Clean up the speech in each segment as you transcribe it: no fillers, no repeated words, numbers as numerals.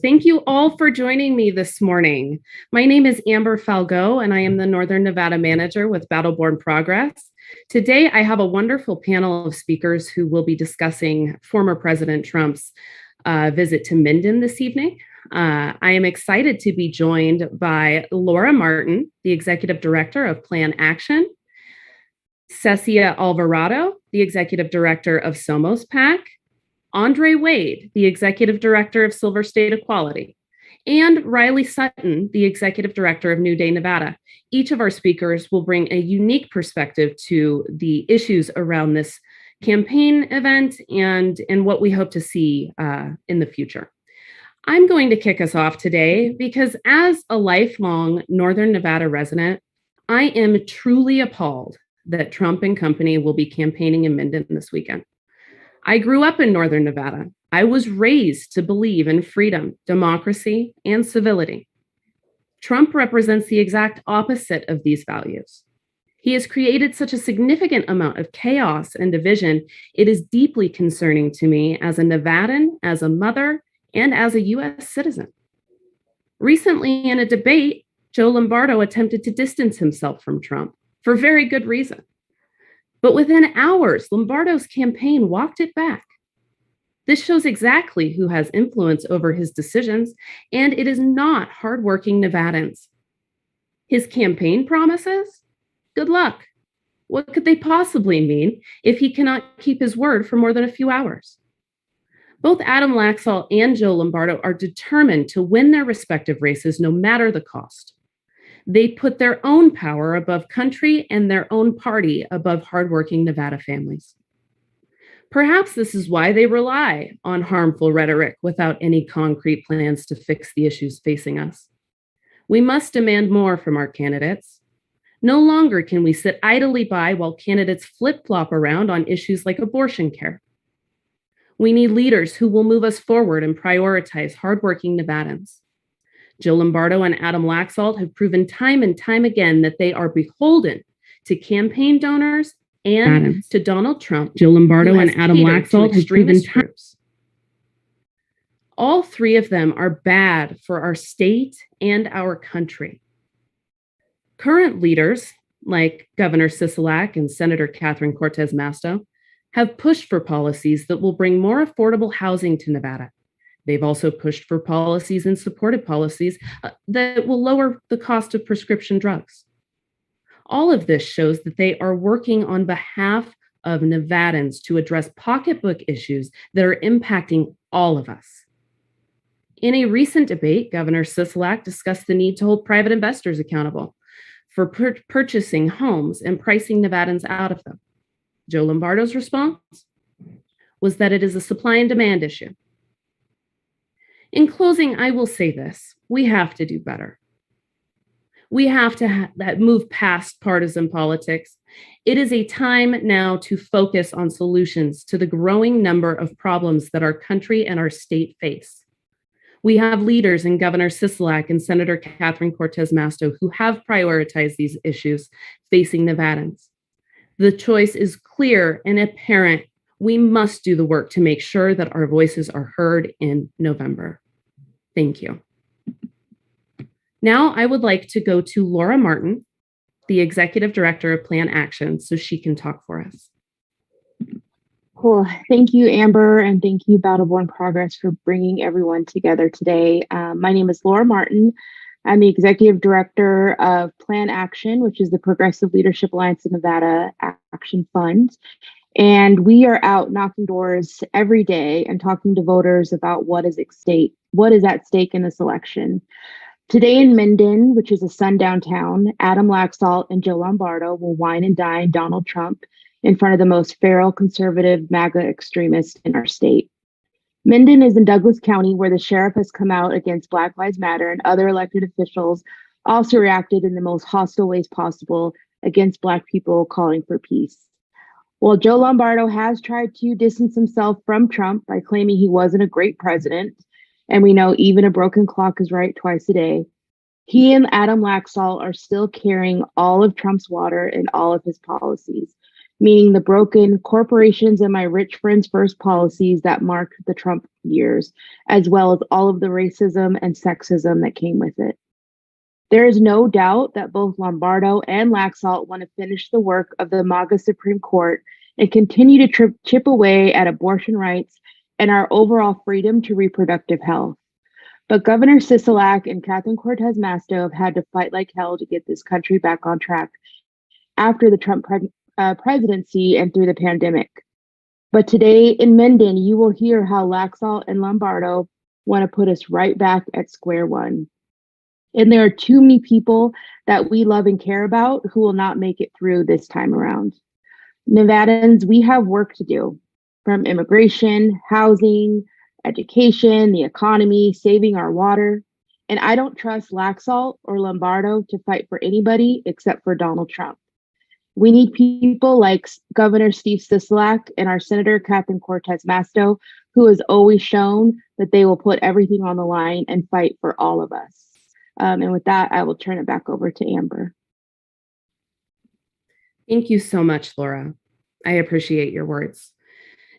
Thank you all for joining me this morning. My name is Amber Falgo, and I am the Northern Nevada Manager with Battleborn Progress. Today, I have a wonderful panel of speakers who will be discussing former President Trump's visit to Minden this evening. I am excited to be joined by Laura Martin, the Executive Director of Plan Action, Cecia Alvarado, the Executive Director of Somos PAC, Andre Wade, the Executive Director of Silver State Equality, and Riley Sutton, the Executive Director of New Day, Nevada. Each of our speakers will bring a unique perspective to the issues around this campaign event and what we hope to see in the future. I'm going to kick us off today because as a lifelong Northern Nevada resident, I am truly appalled that Trump and company will be campaigning in Minden this weekend. I grew up in Northern Nevada. I was raised to believe in freedom, democracy, and civility. Trump represents the exact opposite of these values. He has created such a significant amount of chaos and division. It is deeply concerning to me as a Nevadan, as a mother, and as a U.S. citizen. Recently, in a debate, Joe Lombardo attempted to distance himself from Trump for very good reason. But within hours, Lombardo's campaign walked it back. This shows exactly who has influence over his decisions, and it is not hardworking Nevadans. His campaign promises? Good luck. What could they possibly mean if he cannot keep his word for more than a few hours? Both Adam Laxalt and Joe Lombardo are determined to win their respective races no matter the cost. They put their own power above country and their own party above hardworking Nevada families. Perhaps this is why they rely on harmful rhetoric without any concrete plans to fix the issues facing us. We must demand more from our candidates. No longer can we sit idly by while candidates flip-flop around on issues like abortion care. We need leaders who will move us forward and prioritize hardworking Nevadans. Joe Lombardo and Adam Laxalt have proven time and time again that they are beholden to campaign donors and to Donald Trump. Joe Lombardo and Adam Laxalt have proven groups. All three of them are bad for our state and our country. Current leaders, like Governor Sisolak and Senator Catherine Cortez Masto, have pushed for policies that will bring more affordable housing to Nevada. They've also pushed for policies and supported policies that will lower the cost of prescription drugs. All of this shows that they are working on behalf of Nevadans to address pocketbook issues that are impacting all of us. In a recent debate, Governor Sisolak discussed the need to hold private investors accountable for purchasing homes and pricing Nevadans out of them. Joe Lombardo's response was that it is a supply and demand issue. In closing, I will say this: we have to do better. We have to move past partisan politics. It is a time now to focus on solutions to the growing number of problems that our country and our state face. We have leaders in Governor Sisolak and Senator Catherine Cortez Masto who have prioritized these issues facing Nevadans. The choice is clear and apparent. We must do the work to make sure that our voices are heard in November. Thank you. Now I would like to go to Laura Martin, the Executive Director of Plan Action, so she can talk for us. Cool. Thank you, Amber, and thank you, Battleborn Progress, for bringing everyone together today. My name is Laura Martin. I'm the Executive Director of Plan Action, which is the Progressive Leadership Alliance of Nevada Action Fund. And we are out knocking doors every day and talking to voters about what is at stake in this election. Today in Minden, which is a sundown town, Adam Laxalt and Joe Lombardo will wine and dine Donald Trump in front of the most feral conservative MAGA extremists in our state. Minden is in Douglas County, where the sheriff has come out against Black Lives Matter, and other elected officials also reacted in the most hostile ways possible against Black people, calling for peace. While Joe Lombardo has tried to distance himself from Trump by claiming he wasn't a great president, and we know even a broken clock is right twice a day, he and Adam Laxalt are still carrying all of Trump's water and all of his policies. meaning the broken corporations and my rich friends first policies that marked the Trump years, as well as all of the racism and sexism that came with it. There is no doubt that both Lombardo and Laxalt want to finish the work of the MAGA Supreme Court and continue to chip away at abortion rights and our overall freedom to reproductive health. But Governor Sisolak and Catherine Cortez Masto have had to fight like hell to get this country back on track after the Trump presidency and through the pandemic. But today in Minden, you will hear how Laxalt and Lombardo want to put us right back at square one. And there are too many people that we love and care about who will not make it through this time around. Nevadans, we have work to do, from immigration, housing, education, the economy, saving our water. And I don't trust Laxalt or Lombardo to fight for anybody except for Donald Trump. We need people like Governor Steve Sisolak and our Senator Catherine Cortez Masto, who has always shown that they will put everything on the line and fight for all of us. And with that, I will turn it back over to Amber. Thank you so much, Laura. I appreciate your words.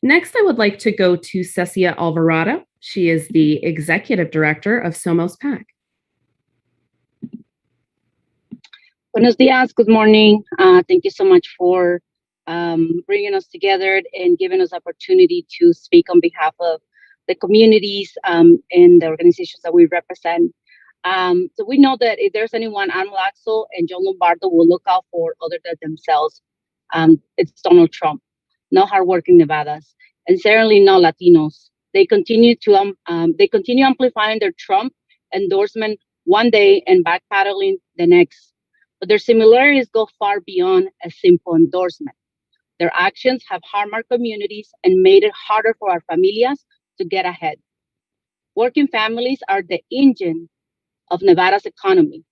Next, I would like to go to Cecia Alvarado. She is the Executive Director of Somos PAC. Buenos dias, good morning. Thank you so much for bringing us together and giving us opportunity to speak on behalf of the communities and the organizations that we represent. So we know that if there's anyone, I'm Laxalt and John Lombardo will look out for other than themselves. It's Donald Trump, no hardworking Nevadas, and certainly no Latinos. They continue amplifying their Trump endorsement one day and backpedaling the next. But their similarities go far beyond a simple endorsement. Their actions have harmed our communities and made it harder for our familias to get ahead. Working families are the engine of Nevada's economy.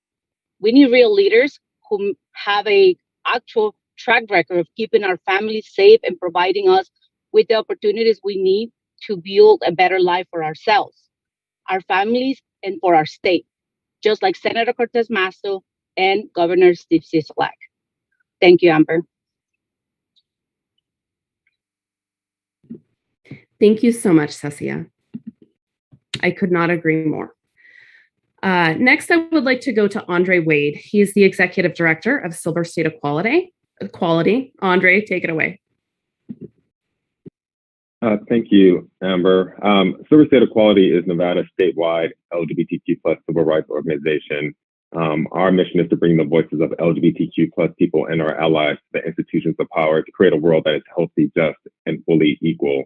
We need real leaders who have an actual track record of keeping our families safe and providing us with the opportunities we need to build a better life for ourselves, our families, and for our state, just like Senator Cortez Masto and Governor Steve Sisolak. Thank you, Amber. Thank you so much, Cecia. I could not agree more. Next, I would like to go to Andre Wade. He is the Executive Director of Silver State Equality. Andre, take it away. Thank you, Amber. Silver State Equality is Nevada's statewide LGBTQ plus civil rights organization. Our mission is to bring the voices of LGBTQ plus people and our allies to the institutions of power to create a world that is healthy, just, and fully equal.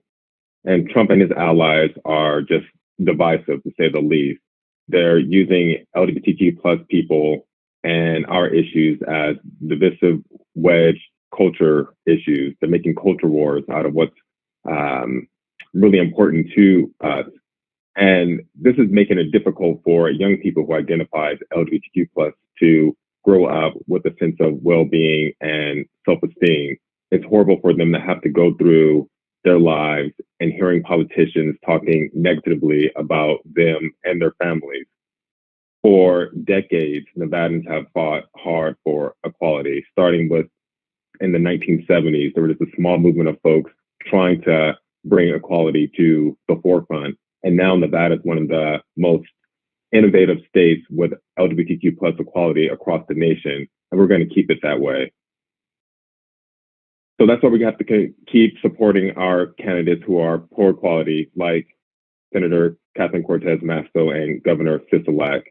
And Trump and his allies are just divisive, to say the least. They're using LGBTQ plus people and our issues as divisive wedge culture issues. They're making culture wars out of what's really important to us. And this is making it difficult for young people who identify as LGBTQ plus to grow up with a sense of well-being and self-esteem. It's horrible for them to have to go through their lives and hearing politicians talking negatively about them and their families. For decades, Nevadans have fought hard for equality, starting with in the 1970s. There was just a small movement of folks trying to bring equality to the forefront. And now Nevada is one of the most innovative states with LGBTQ plus equality across the nation, and we're going to keep it that way. So that's why we have to keep supporting our candidates who are pro-equality, like Senator Catherine Cortez Masto and Governor Sisolak.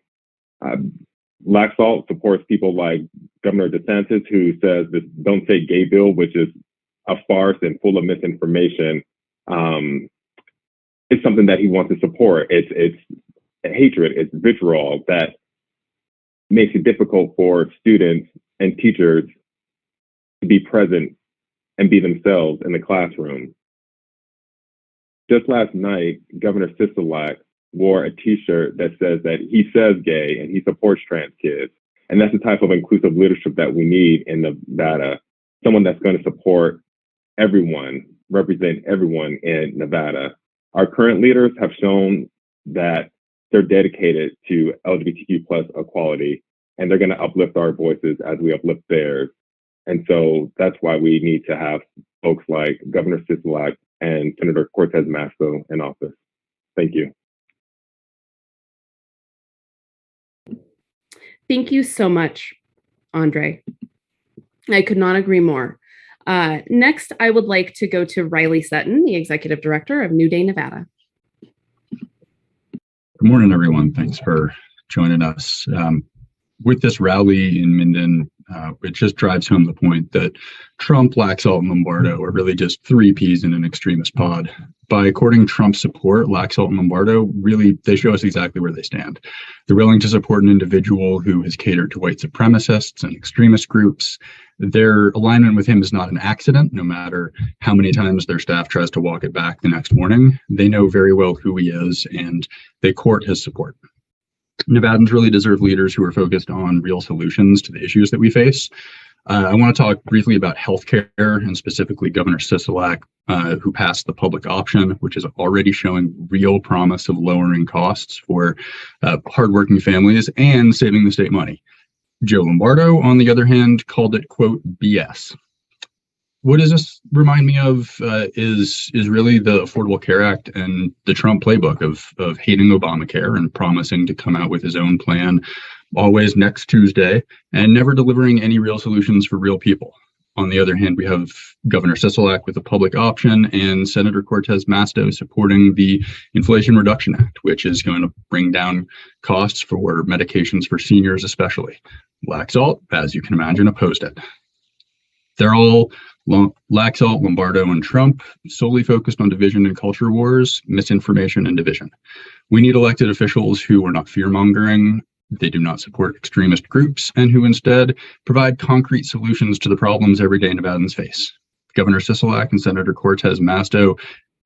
Laxalt supports people like Governor DeSantis, who says this "Don't Say Gay" bill, which is a farce and full of misinformation. It's something that he wants to support. It's hatred, it's vitriol that makes it difficult for students and teachers to be present and be themselves in the classroom. Just last night, Governor Sisolak wore a t-shirt that says that he says gay and he supports trans kids. And that's the type of inclusive leadership that we need in Nevada. Someone that's going to support everyone, represent everyone in Nevada. Our current leaders have shown that they're dedicated to LGBTQ plus equality, and they're going to uplift our voices as we uplift theirs. And so that's why we need to have folks like Governor Sisolak and Senator Cortez Masto in office. Thank you. Thank you so much, Andre. I could not agree more. Next, I would like to go to Riley Sutton, the Executive Director of New Day, Nevada. Good morning, everyone. Thanks for joining us. With this rally in Minden, it just drives home the point that Trump, Laxalt, and Lombardo are really just three peas in an extremist pod. By courting Trump's support, Laxalt and Lombardo they show us exactly where they stand. They're willing to support an individual who has catered to white supremacists and extremist groups. Their alignment with him is not an accident, no matter how many times their staff tries to walk it back the next morning. They know very well who he is, and they court his support. Nevadans really deserve leaders who are focused on real solutions to the issues that we face. I want to talk briefly about healthcare, and specifically Governor Sisolak, who passed the public option, which is already showing real promise of lowering costs for hardworking families and saving the state money. Joe Lombardo, on the other hand, called it, quote, BS. What does this remind me of is really the Affordable Care Act and the Trump playbook of hating Obamacare and promising to come out with his own plan always next Tuesday and never delivering any real solutions for real people. On the other hand, we have Governor Sisolak with a public option and Senator Cortez Masto supporting the Inflation Reduction Act, which is going to bring down costs for medications for seniors especially. Laxalt, as you can imagine, opposed it. They're all Laxalt, Lombardo, and Trump solely focused on division and culture wars, misinformation, and division. We need elected officials who are not fear-mongering, they do not support extremist groups, and who instead provide concrete solutions to the problems everyday Nevadans face. Governor Sisolak and Senator Cortez Masto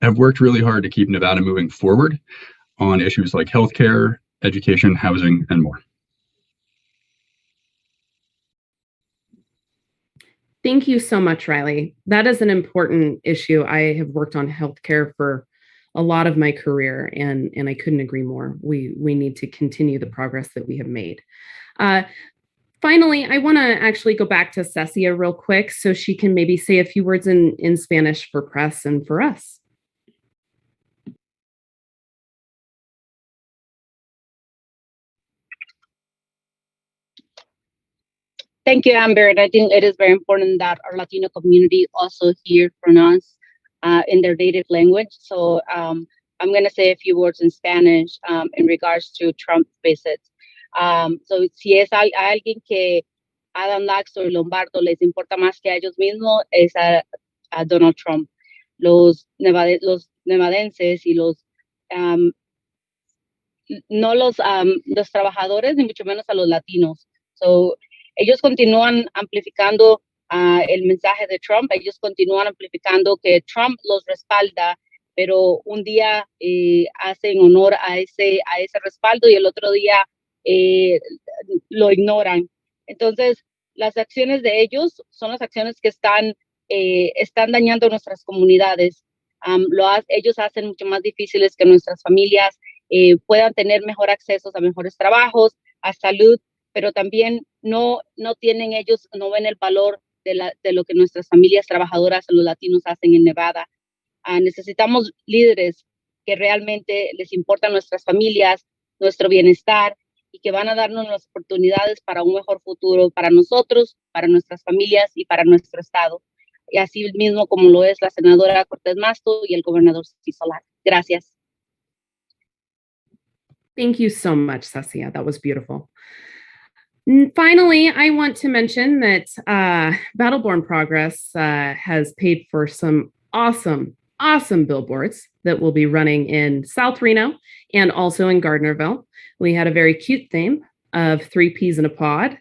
have worked really hard to keep Nevada moving forward on issues like healthcare, education, housing, and more. Thank you so much, Riley. That is an important issue. I have worked on healthcare for a lot of my career, and I couldn't agree more. We need to continue the progress that we have made. Finally, I want to actually go back to Cecia real quick so she can maybe say a few words in Spanish for press and for us. Thank you, Amber. And I think it is very important that our Latino community also hear from us in their native language. So I'm going to say a few words in Spanish in regards to Trump's visit. So si es alguien que Adam Laxalt y Lombardo les importa más que a ellos mismos, es a Donald Trump. Los nevadenses y no los trabajadores, ni mucho menos a los latinos. So, ellos continúan amplificando el mensaje de Trump, ellos continúan amplificando que Trump los respalda, pero un día hacen honor a ese respaldo y el otro día lo ignoran. Entonces, las acciones de ellos son las acciones que están dañando nuestras comunidades. Ellos hacen mucho más difíciles que nuestras familias puedan tener mejor acceso a mejores trabajos, a salud, pero también no ven el valor de lo que nuestras familias trabajadoras, los latinos, hacen en Nevada. Necesitamos líderes que realmente les importan nuestras familias, nuestro bienestar, y que van a darnos las oportunidades para un mejor futuro para nosotros, para nuestras familias y para nuestro estado. Y así mismo como lo es la senadora Cortez Masto y el gobernador Sisolak. Gracias. Thank you so much, Cecia. That was beautiful. Finally, I want to mention that Battleborn Progress has paid for some awesome billboards that will be running in South Reno and also in Gardnerville. We had a very cute theme of 3 peas in a pod.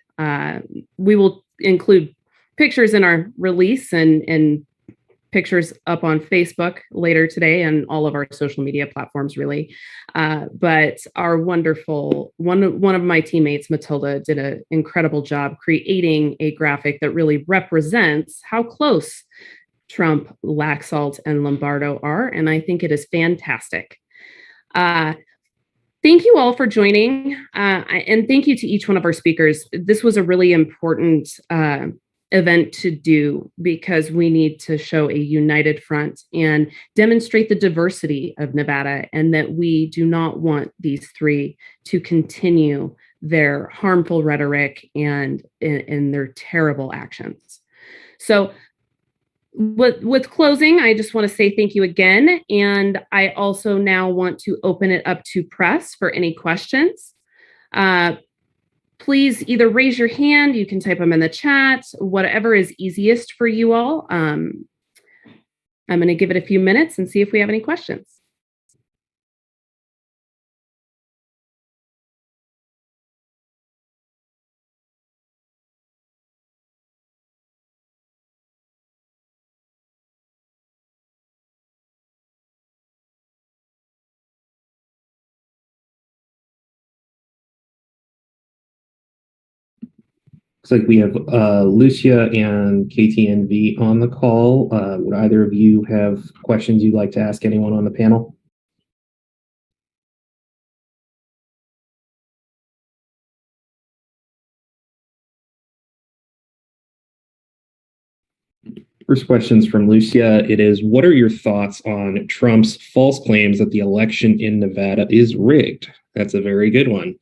We will include pictures in our release and pictures up on Facebook later today and all of our social media platforms, really. But our wonderful, one of my teammates, Matilda, did an incredible job creating a graphic that really represents how close Trump, Laxalt, and Lombardo are. And I think it is fantastic. Thank you all for joining. And thank you to each one of our speakers. This was a really important event to do, because we need to show a united front and demonstrate the diversity of Nevada, and that we do not want these three to continue their harmful rhetoric and their terrible actions. So with closing, I just want to say thank you again. And I also now want to open it up to press for any questions. Please either raise your hand, you can type them in the chat, whatever is easiest for you all. I'm going to give it a few minutes and see if we have any questions. Looks like we have Lucia and KTNV on the call. Would either of you have questions you'd like to ask anyone on the panel? First question's from Lucia. It is, what are your thoughts on Trump's false claims that the election in Nevada is rigged? That's a very good one.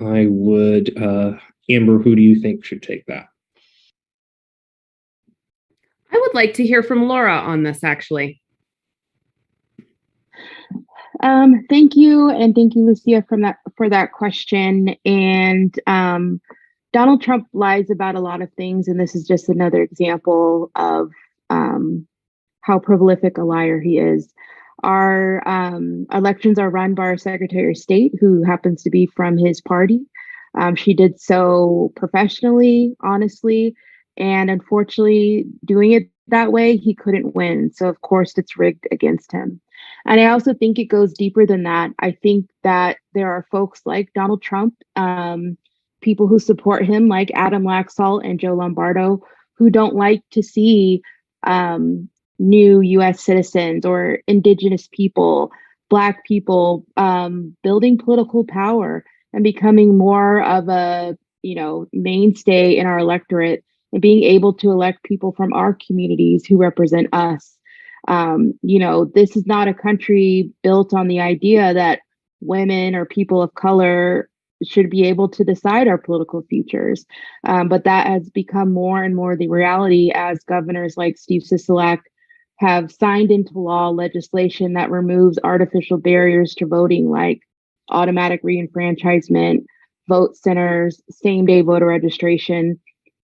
I would, Amber, who do you think should take that? I would like to hear from Laura on this, actually. Thank you, and thank you, Lucia, for that question. And Donald Trump lies about a lot of things, and this is just another example of how prolific a liar he is. Our elections are run by our Secretary of State, who happens to be from his party. She did so professionally, honestly, and unfortunately, doing it that way, he couldn't win. So, of course, it's rigged against him. And I also think it goes deeper than that. I think that there are folks like Donald Trump, people who support him, like Adam Laxalt and Joe Lombardo, who don't like to see new U.S. citizens or indigenous people, Black people, building political power and becoming more of a, mainstay in our electorate, and being able to elect people from our communities who represent us. This is not a country built on the idea that women or people of color should be able to decide our political futures. But that has become more and more the reality as governors like Steve Sisolak have signed into law legislation that removes artificial barriers to voting, like automatic reenfranchisement, vote centers, same-day voter registration.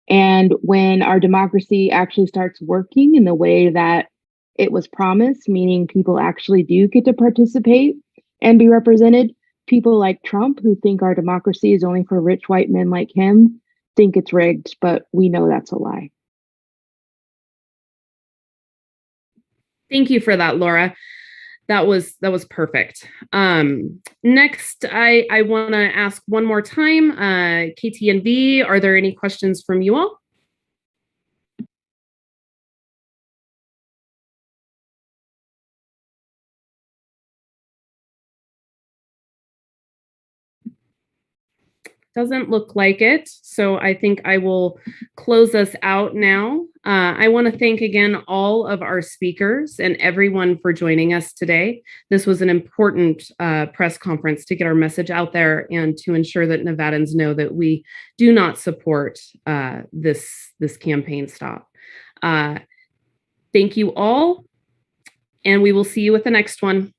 And when our democracy actually starts working in the way that it was promised, meaning people actually do get to participate and be represented, people like Trump, who think our democracy is only for rich white men like him, think it's rigged, but we know that's a lie. Thank you for that, Laura. That was perfect. Next, I want to ask one more time, KTNV, are there any questions from you all? Doesn't look like it. So I think I will close us out now. I want to thank again all of our speakers and everyone for joining us today. This was an important press conference to get our message out there and to ensure that Nevadans know that we do not support this campaign stop. Thank you all, and we will see you at the next one.